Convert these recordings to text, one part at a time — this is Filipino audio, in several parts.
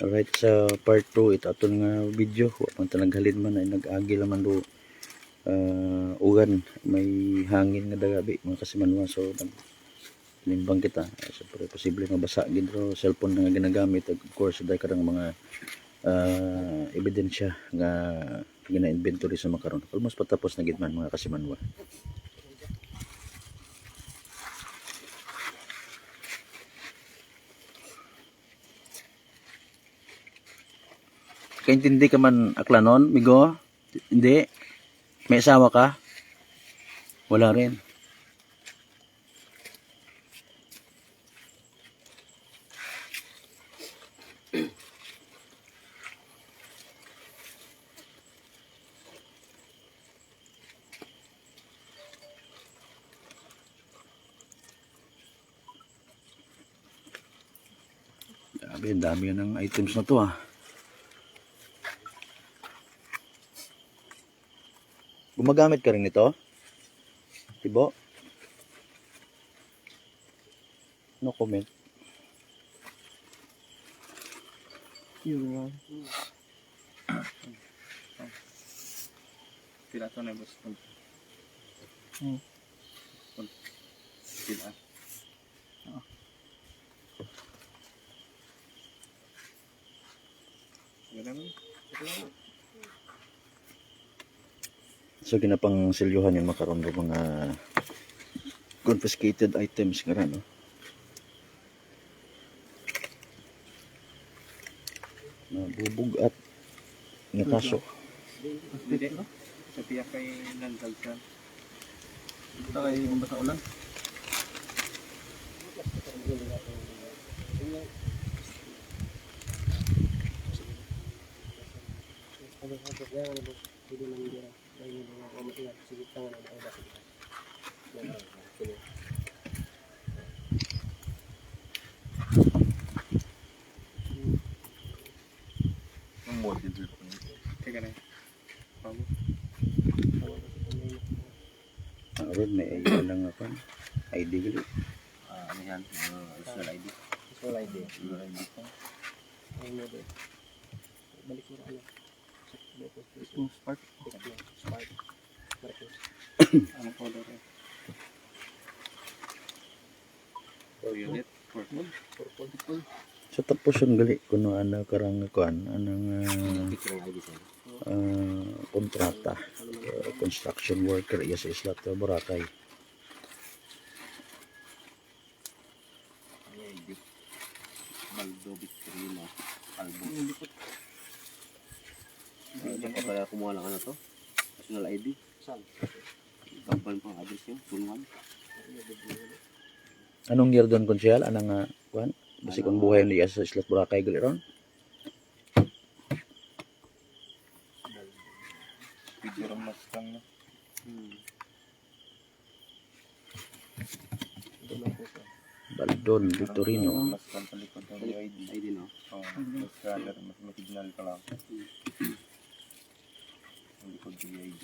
Alright, sa part 2 ito aton nga video wa man tanaghalin man ay nag-agi laman do ugan may hangin nga dagabi mga kasimanwa, so limbang kita. Siyempre posible mabasa gid ro cellphone na nga ginagamit, of course dahil karang mga ebidensya nga gina-inventory sa makaron. Almost patapos na gid man mga kasimanwa. Kaintindi ka man aklanon, migo? Hindi? May asawa ka? Wala rin. Dami ng items na to ah. Gumagamit ka rin nito? Tibo? No comment. Yun. Sila to na bos. Sila. So ginapang silyuhan yung makaroon ng mga confiscated items nga rin, no? Nabubog at nataso. Hindi. Sa tiyak kay nandagsan. Ito kay basa ulan. Ron, may ayun lang ako. ID gali. Ano yan? National ID. National ID. National ID ko. Ay mo din. Balik mo ano. Spark. Spark. Ano color eh? Violet. Purple. So tapos yung gali kuno ana karang kuan anang kontrata construction worker iya sa Isla de Boracay. Baldo Victorino album. Hindi pa pala kumuha ng ano to? National ID? Saan? Kampal pang address yung Sunwan. Anong year doon konsyal anang kuan basi kon buhay niya sa Isla de Boracay gali ron? Video mas kang na. Baldon Victorino. Mas kang sa likod ng ID no? Oo. Mas scanner, mas masignal ka lang. Ang likod ng ID.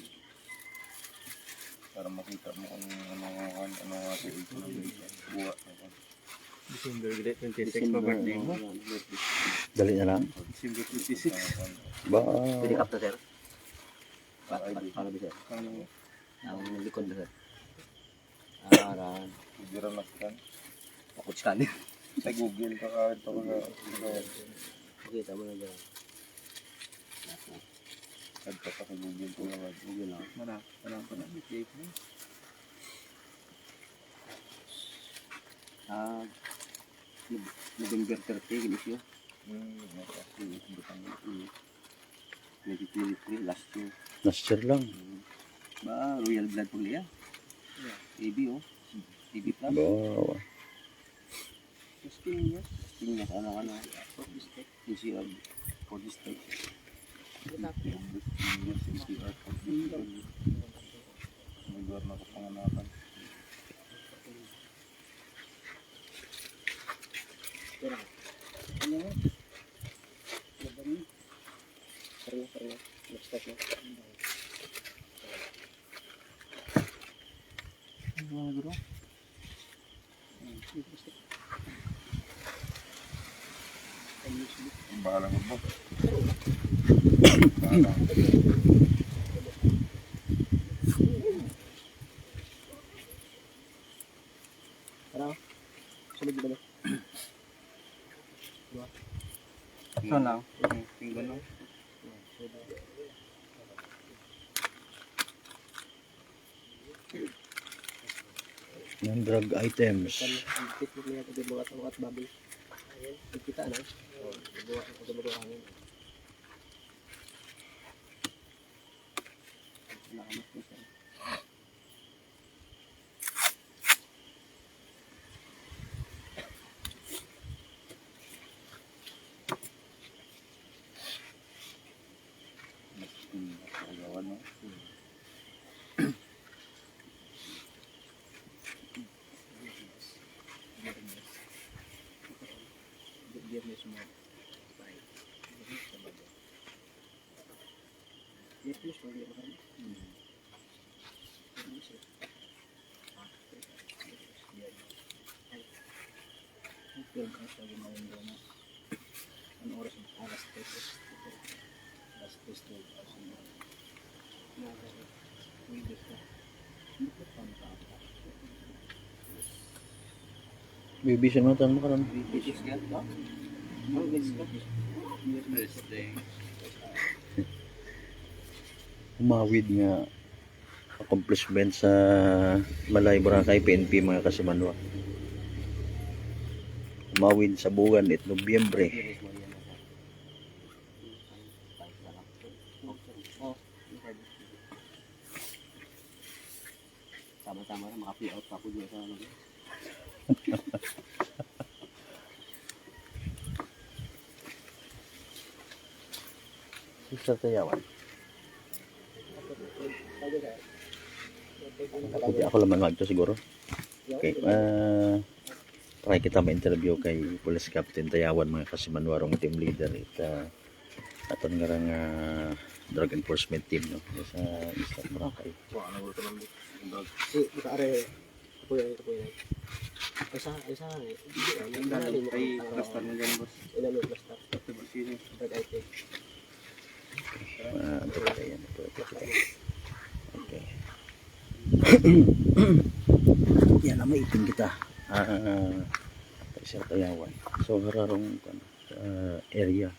Para makita mo kung ano nga sa ito ng buwa. December 26 pa birthday mo? Dali na lang. December 26. Ba. Pwede kapto sir. Paano ba sir? Ang likod na sir. Video mas kang. Pakot scanner. Sa Google ka kahit ako na Okay, tama na dyan. nagpa sa Google ko naman. Google na. Wala pa na. May mo. November 30, ginis yun. Okay. 2023, last year. Last year lang. Ba, royal blood po niya. AB oh. AB plus. Ba. 15 years. 15 years, ano. PCR for this state. Lugar na kapanganakan. Bahala mo po. Tara. Sunod ba na? Ito lang. Tingnan lang. Yung drug items. Facebook niya ito buhat at baboy. Kita na. Buhat ito buhat hangin. Nakamat ko siya. Nagawan mo. Biyernes mo. Biyernes mo dia makan. Ano oras mo? Alas 3. Alas 3. Bibisyon mo tanong karon. Bitis yan. Thursday. Umawid nga accomplishment sa Malay Boracay PNP mga kasimanwa. Umawid sa buwan it Nobyembre. Tama-tama na maka-out pa ako dito sa ano. Sa Tayawan. Hindi ako laman magto siguro. Okay. Try kita ma-interview kay Police Captain Tayawan mga kasimanwarong team leader ita aton nga nga drug enforcement team no sa Eastern Boracay. Buka are. Ito po yan. Isa. Ay, cluster mo dyan, boss. Ilan yung cluster? Ito ba sino? Drug item. Ito pa yan. Okay. Yan na maitin kita. Sa Tayawan. So hararong area.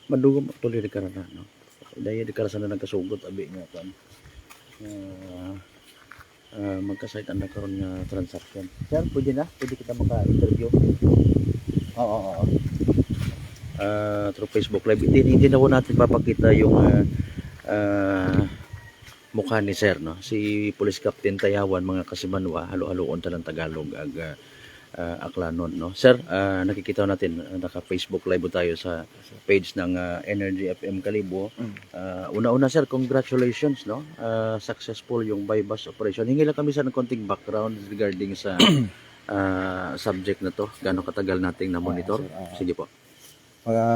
Madugom tuloy di karana no. Daya di karasa na nagkasugot abi nga kan. Magka-site ang nagkaroon nga transaction. Sir, pwede na? Pwede kita maka-interview? Oo. Through Facebook Live. Hindi na po natin papakita yung mukha ni Sir. No? Si Police Captain Tayawan, mga kasimanwa, halo-haloon talang Tagalog ag Aklanon. No? Sir, nakikita natin, naka-Facebook Live tayo sa page ng Energy FM Kalibo. Una-una Sir, congratulations. No? Successful yung buy-bus operation. Hingi lang kami sa ng konting background regarding sa subject na to. Gano'ng katagal nating na-monitor? Sige po.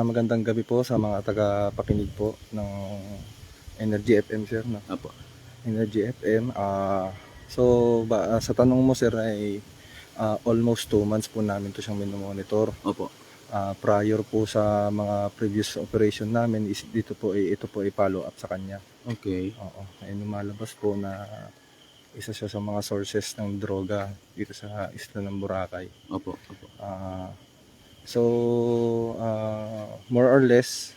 Magandang gabi po sa mga taga-pakinig po ng Energy FM, sir. No? Apo. Energy FM. Sa tanong mo, sir, ay almost 2 months po namin to siyang minomonitor. Opo. Prior po sa mga previous operation namin, ito po ay follow up sa kanya. Okay. Oo. Ay lumalabas po na isa siya sa mga sources ng droga dito sa isla ng Boracay. Opo. More or less,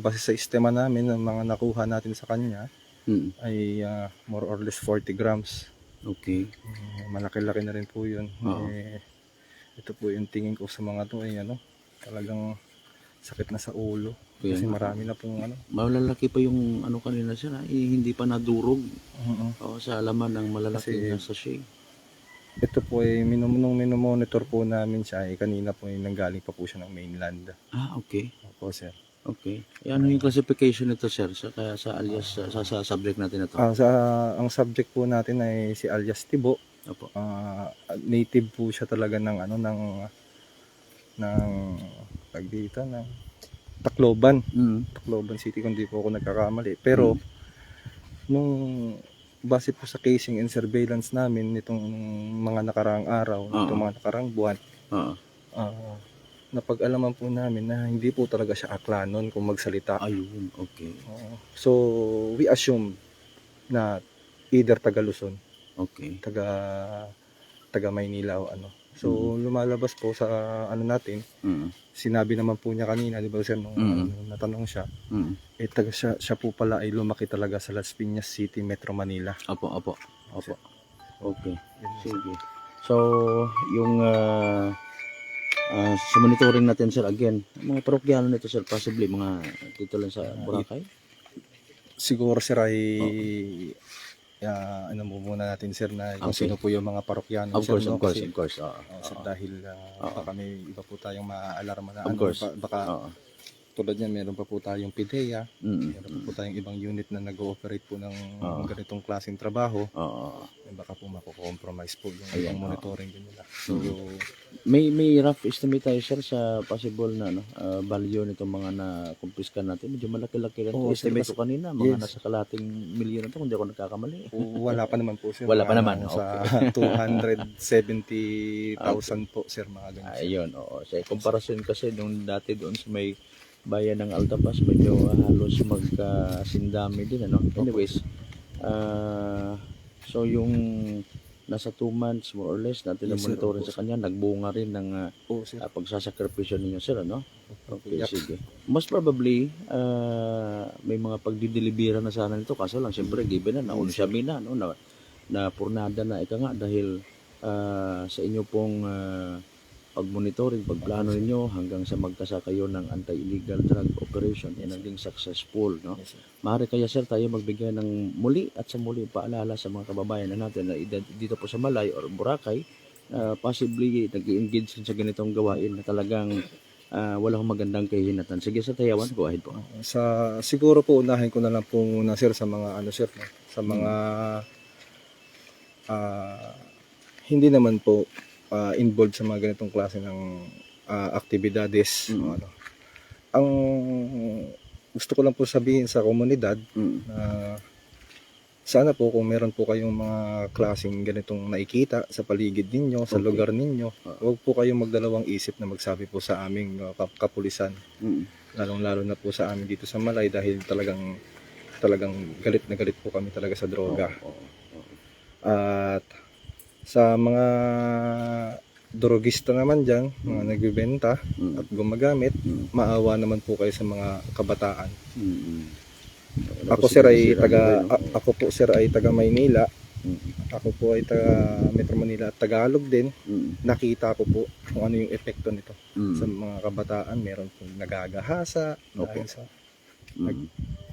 base sa sistema namin ng mga nakuha natin sa kanya ay more or less 40 grams. Okay. Malaki-laki na rin po yun. Oo. Ito po yung tingin ko sa mga to ay talagang sakit na sa ulo. Kaya Kasi nga. marami na pong Malalaki pa yung kanina Sir. Hindi pa nadurog. Sa alaman ng malalaki Kasi na sachet. ito po ay minomonitor po namin siya kanina po ay nanggaling pa po siya ng mainland. Okay. Opo, sir. Okay. Ano yung classification nito Sir? Sa alias, sa subject natin na to? Ang subject po natin ay si alias Tibo. Opo. Native po siya talaga ng Tacloban. Tacloban City kung di po ako nagkakamali. Pero nung base po sa casing and surveillance namin nitong mga nakaraang araw, nitong mga nakaraang buwan, Oo. Napag-alaman po namin na hindi po talaga siya aklanon kung magsalita. Ayun, okay. Oo. So, we assume na either taga Luzon, Okay. taga Maynila o ano. So, lumalabas po sa ano natin, Mm. sinabi naman po niya kanina, di ba sir, nung natanong siya, Mm. siya po pala ay lumaki talaga sa Las Piñas City, Metro Manila. Opo. Okay. Yun. Sige. So, yung sa monitoring natin sir again, mga parokyano nito sir, possibly mga dito lang sa Boracay. Siguro sir ay ano mo muna natin sir na kung Okay. sino po yung mga parokyano Of sir, course, no? of course, Kasi, of course. sir, dahil baka may iba po tayong maaalarma na Of course. baka Oo. tulad niyan meron pa po tayong PIDEA, Mm. meron pa po tayong ibang unit na nag-ooperate po ng Oo. ganitong klaseng trabaho. Oo. Baka po mako-compromise po yung Ayan, ibang oo. monitoring din nila. So, May rough estimate tayo sir sa possible na value nitong mga na-confiscan natin. Medyo malaki-laki rin. Oo, Estimate sir, ko kanina, mga yes. nasa kalating milyon na to kung di ako nagkakamali. wala pa naman po sir. Wala pa Mga naman, Sa 270,000 po sir, mga ganyan. Ayun, oo. Sa comparison kasi nung dati doon sa may bayan ng Altapas, medyo halos magkasindami din, ano? Anyways, so yung nasa 2 months more or less natin Yes, sir, na-monitoring opo, sa kanya, nagbunga rin ng Oo sir. pagsasakripisyo ninyo sir, ano? Okay, Yep. sige. Most probably, may mga pagdidelibera na sana nito, kaso lang, siyempre, given na, naunsyamin na, no? Na purnada na, ika nga, dahil sa inyo pong pag-monitoring, pagplano ninyo, hanggang sa magkasa kayo ng anti-illegal drug operation, ay naging successful, no? Yes, sir. Maaari kaya sir tayo magbigay ng muli at sa muli paalala sa mga kababayan na natin na dito po sa Malay or Boracay, possibly nag-engage sa ganitong gawain na talagang walang magandang kahinatan. Sige sa Tayawan, go ahead po. Siguro po unahin ko na lang po muna sir sa mga ano sir, no? Sa mga hindi naman po involved sa mga ganitong klase ng aktibidades. Ano. Ang gusto ko lang po sabihin sa komunidad na sana po kung meron po kayong mga klaseng ganitong nakikita sa paligid ninyo, sa lugar ninyo, huwag po kayong magdalawang isip na magsabi po sa aming kapulisan. Lalong-lalo na po sa amin dito sa Malay dahil talagang galit na galit po kami talaga sa droga. At sa mga drogista naman dyan, mga nagbibenta at gumagamit, maawa naman po kayo sa mga kabataan. Ako po sir ay taga Maynila. Ako po ay taga Metro Manila at Tagalog din. Nakita ko po kung ano yung epekto nito sa mga kabataan. Meron pong nagagahasa dahil sa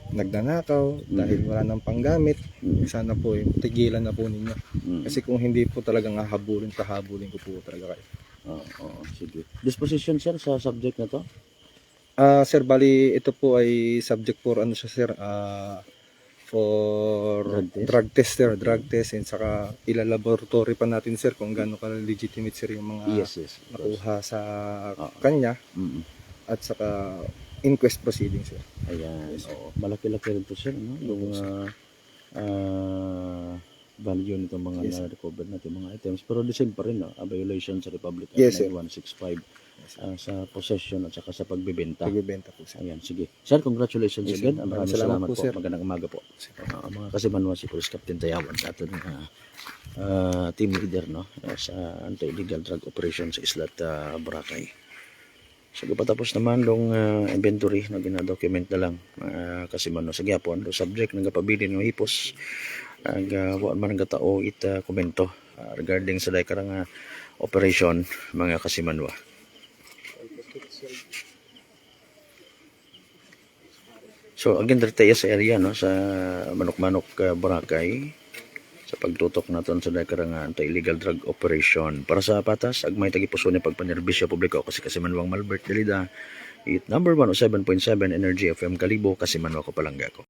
nagnanakaw dahil wala nang panggamit. Sana po tigilan na po ninyo. Kasi kung hindi po talagang hahabulin ko po talaga kayo. Sige. Disposition sir sa subject na to? Sir, bali ito po ay subject for ano siya sir, for drug test sir, drug test, and saka ilalaboratory pa natin sir kung gaano ka legitimate sir yung mga Yes. nakuha sa kanya, at saka inquest proceedings sir. Ayan. Oo. Malaki-laki rin po sir, no? Yung value nitong mga na-recover natin mga items. Pero the same pa rin, no? A violation sa Republic Act Yes, sir. 9165 sa possession at saka sa pagbebenta. Pagbebenta po sir. Ayan, sige. Sir, congratulations Yes, again. sir. Maraming Salamat salamat po, po. sir. Magandang umaga po. Mga kasimanwa si Police Captain Tayawan, ating team leader, no? Sa anti-illegal drug operation sa Isla Boracay. So, patapos naman dong inventory na gina-document na lang kasi man sa gyapon do subject ng kapabilin ng hipos wa man nga tao komento regarding sa day karang operation mga kasimanwa. So again dito tayo sa area, no, sa Manok-Manok, Boracay, sa pagtutok naton sa karang anti-illegal drug operation para sa patas agmay tagipuso ni pagpanerbisyo publiko kasi Kasimanwang Malbert Delida, it number 107.7 Energy FM Kalibo, Kasimanwa ko Palangga ko.